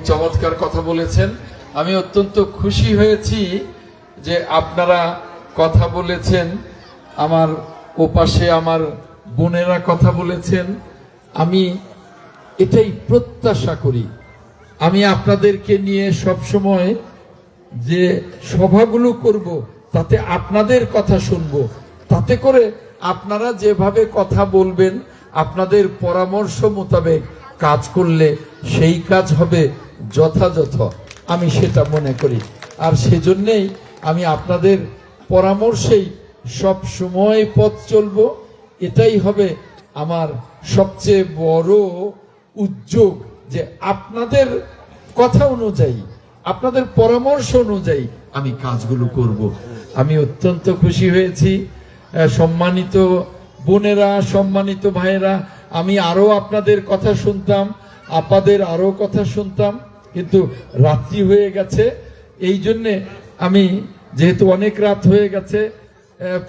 চমৎকার কথা বলেছেন। আমি অত্যন্ত খুশি হয়েছি যে আপনারা কথা বলেছেন, আমার ওপাশে আমার বোনেরা কথা বলেছেন। আমি এটাই প্রত্যাশা করি, আমি আপনাদেরকে নিয়ে সবসময় যে সভাগুলো করব তাতে আপনাদের কথা শুনবো, তাতে করে আপনারা যেভাবে কথা বলবেন আপনাদের পরামর্শ মোতাবেক কাজ করলে সেই কাজ হবে যথাযথ, আমি সেটা মনে করি। আর সেজন্যেই আমি আপনাদের পরামর্শেই সব সময় পথ চলবো। এটাই হবে আমার সবচেয়ে বড় উদ্যোগ, যে আপনাদের কথা অনুযায়ী, আপনাদের পরামর্শ অনুযায়ী আমি কাজগুলো করব। আমি অত্যন্ত খুশি হয়েছি। সম্মানিত বোনেরা, সম্মানিত ভাইয়েরা, আমি আরো আপনাদের কথা শুনতাম, আপাদের আরো কথা শুনতাম, কিন্তু রাত্রি হয়ে গেছে। এই জন্যে আমি, যেহেতু অনেক রাত হয়ে গেছে,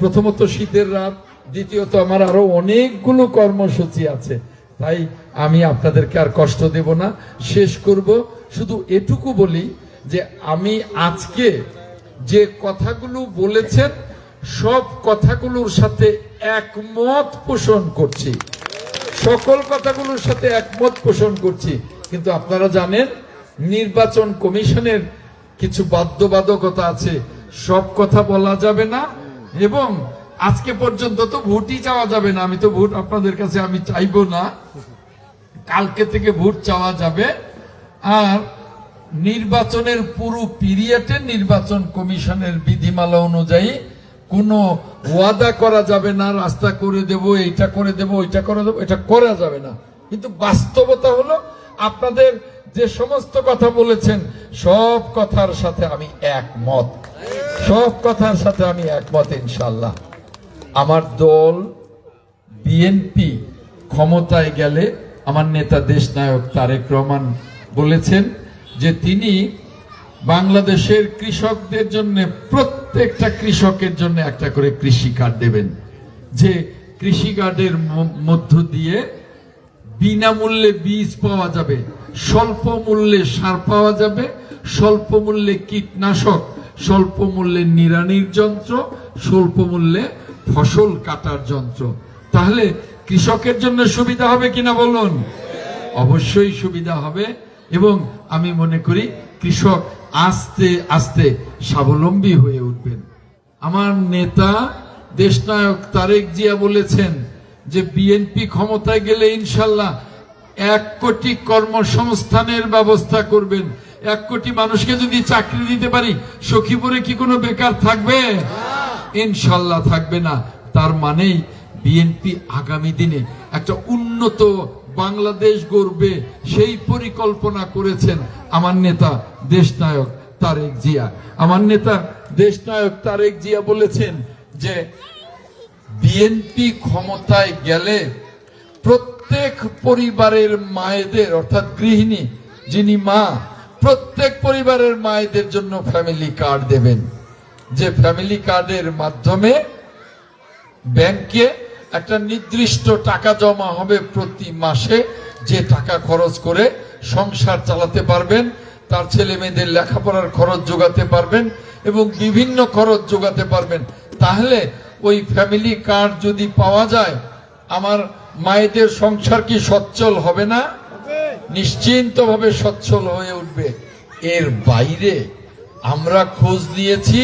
প্রথমত শীতের রাত, দ্বিতীয়ত আমার আরো অনেকগুলো কর্মসূচি আছে, তাই আমি আপনাদেরকে আর কষ্ট দেব না, শেষ করব। শুধু এটুকু বলি যে আমি আজকে যে কথাগুলো বলেছেন সব কথাগুলোর সাথে একমত পোষণ করছি, সকল কথাগুলোর সাথে একমত পোষণ করছি। কিন্তু আপনারা জানেন নির্বাচন কমিশনের কিছু বাধ্যবাধকতা আছে, সব কথা বলা যাবে না, এবং আজকে পর্যন্ত তো ভোটই চাওয়া যাবে না। আমি তো ভোট আপনাদের কাছে আমি চাইবো না, কালকে থেকে ভোট চাওয়া যাবে। আর নির্বাচনের পুরো পিরিয়ডে নির্বাচন কমিশনের বিধিমালা অনুযায়ী কোনো ওয়াদা করা যাবে না, রাস্তা করে দেব, এইটা করে দেব, ওইটা করে দেব, এটা করা যাবে না। কিন্তু বাস্তবতা হলো আপনাদের যে সমস্ত কথা বলেছেন সব কথার সাথে আমি একমত, সব কথার সাথে আমি একমত ইনশাআল্লাহ। আমার দল বিএনপি ক্ষমতায় গেলে আমার নেতা দেশনায়ক তারেক রহমান বলেছেন যে তিনি বাংলাদেশের কৃষকদের জন্য, প্রত্যেকটা কৃষকের জন্য একটা করে কৃষি কার্ড দেবেন, যে কৃষি কার্ডের মধ্য দিয়ে বিনামূল্যে বীজ পাওয়া যাবে, স্বল্প মূল্যে সার পাওয়া যাবে, স্বল্প মূল্যে কীটনাশক, স্বল্প মূল্যে নিড়ানির যন্ত্র, স্বল্প মূল্যে ফসল কাটার যন্ত্র। তাহলে কৃষকের জন্য সুবিধা হবে কিনা বলুন? অবশ্যই সুবিধা হবে, এবং আমি মনে করি কৃষক আস্তে আস্তে স্বাবলম্বী হয়ে উঠবেন। আমার নেতা দেশনায়ক তারেক জিয়া বলেছেন যে বিএনপি ক্ষমতায় গেলে ইনশাল্লাহ 1 কোটি কর্মসংস্থানের ব্যবস্থা করবেন। 1 কোটি মানুষকে যদি চাকরি দিতে পারি, সখীপুরে কি কোনো বেকার থাকবে? ইনশাল্লাহ থাকবে না। তার মানেই বিএনপি আগামী দিনে একটা উন্নত বাংলাদেশ গড়বে, সেই পরিকল্পনা করেছেন আমার নেতা দেশনায়ক তারেক জিয়া। আমার নেতা দেশনায়ক তারেক জিয়া বলেছেন যে বিএনপি ক্ষমতায় গেলে প্রত্যেক পরিবারের মায়েদের, অর্থাৎ গৃহিণী যিনি মা, প্রত্যেক পরিবারের মায়েদের জন্য ফ্যামিলি কার্ড দেবেন, যে ফ্যামিলি কার্ডের মাধ্যমে ব্যাংকে একটা নির্দিষ্ট টাকা জমা হবে প্রতি মাসে, যে টাকা খরচ করে সংসার চালাতে পারবেন, তার ছেলে মেয়েদের লেখাপড়ার খরচ যোগাতে পারবেন এবং বিভিন্ন খরচ যোগাতে পারবেন। তাহলে ওই ফ্যামিলি কার্ড যদি পাওয়া যায়, আমার মায়েদের সংসার কি সচ্ছল হবে না? নিশ্চিন্তভাবে সচ্ছল হয়ে উঠবে। এর বাইরে আমরা খোঁজ নিয়েছি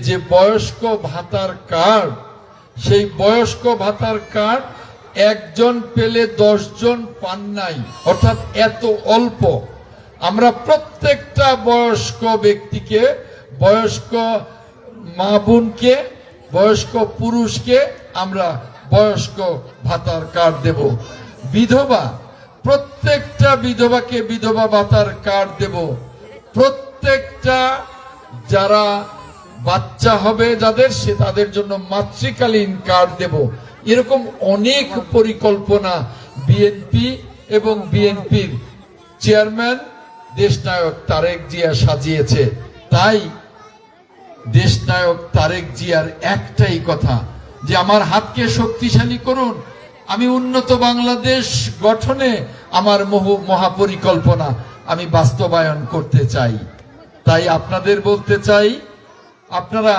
যে বয়স্ক ভাতার কার্ড, সেই বয়স্ক ভাতার কার্ড একজন পেলে 10 জন পান নাই, অর্থাৎ এত অল্প। আমরা প্রত্যেকটা বয়স্ক ব্যক্তিকে, বয়স্ক মা বোনকে, বয়স্ক পুরুষকে আমরা বয়স্ক ভাতার কার্ড দেব। বিধবা, প্রত্যেকটা বিধবাকে বিধবা ভাতার কার্ড দেব। প্রত্যেকটা যারা বাচ্চা হবে যাদের, সে তাদের জন্য মাতৃকালীন কার্ড দেব। এরকম অনেক পরিকল্পনা বিএনপি এবং বিএনপির চেয়ারম্যান দেশনায়ক তারেক জিয়া সাজিয়েছে। তাই দেশনায়ক তারেক জিয়ার একটাই কথা, যে আমার হাতকে শক্তিশালী করুন, আমি উন্নত বাংলাদেশ গঠনে আমার মহাপরিকল্পনা, আমি বাস্তবায়ন করতে চাই। তাই আপনাদের বলতে চাই, আপনারা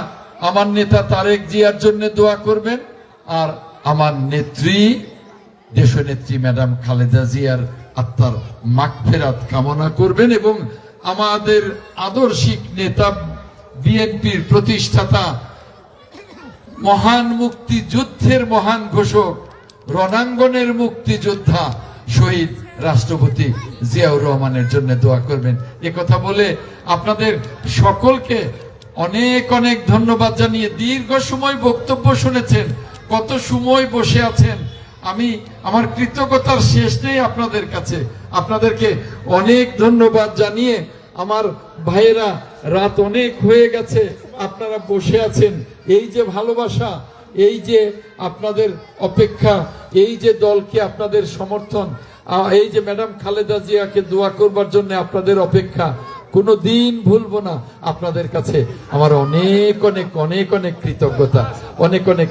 আমার নেতা তারেক জিয়ার জন্য দোয়া করবেন, আর আমার নেত্রী দেশনেত্রী ম্যাডাম খালেদা জিয়ার আত্মার মাগফিরাত কামনা করবেন, এবং আমাদের আদর্শিক নেতা বিএনপির প্রতিষ্ঠাতা মহান মুক্তিযুদ্ধের মহান ঘোষক রণাঙ্গনের মুক্তিযোদ্ধা শহীদ রাষ্ট্রপতি জিয়াউর রহমানের জন্য দোয়া করবেন। কথা বলে আপনাদের সকলকে অনেক অনেক ধন্যবাদ জানিয়ে, দীর্ঘ সময় বক্তব্য শুনেছেন, কত সময় বসে আছেন, আমি আমার কৃতজ্ঞতার শেষ নেই আপনাদের কাছে। আপনাদেরকে অনেক ধন্যবাদ জানিয়ে, আমার ভাইয়েরা রাত অনেক হয়ে গেছে, আপনারা বসে আছেন, এই যে ভালোবাসা, এই যে আপনাদের অপেক্ষা, এই যে দলকে আপনাদের সমর্থন, এই যে ম্যাডাম খালেদা জিয়াকে দোয়া করবার জন্য আপনাদের অপেক্ষা, কোনো দিন ভুলবো না। আপনাদের কাছে আমার অনেক অনেক অনেক অনেক কৃতজ্ঞতা, অনেক অনেক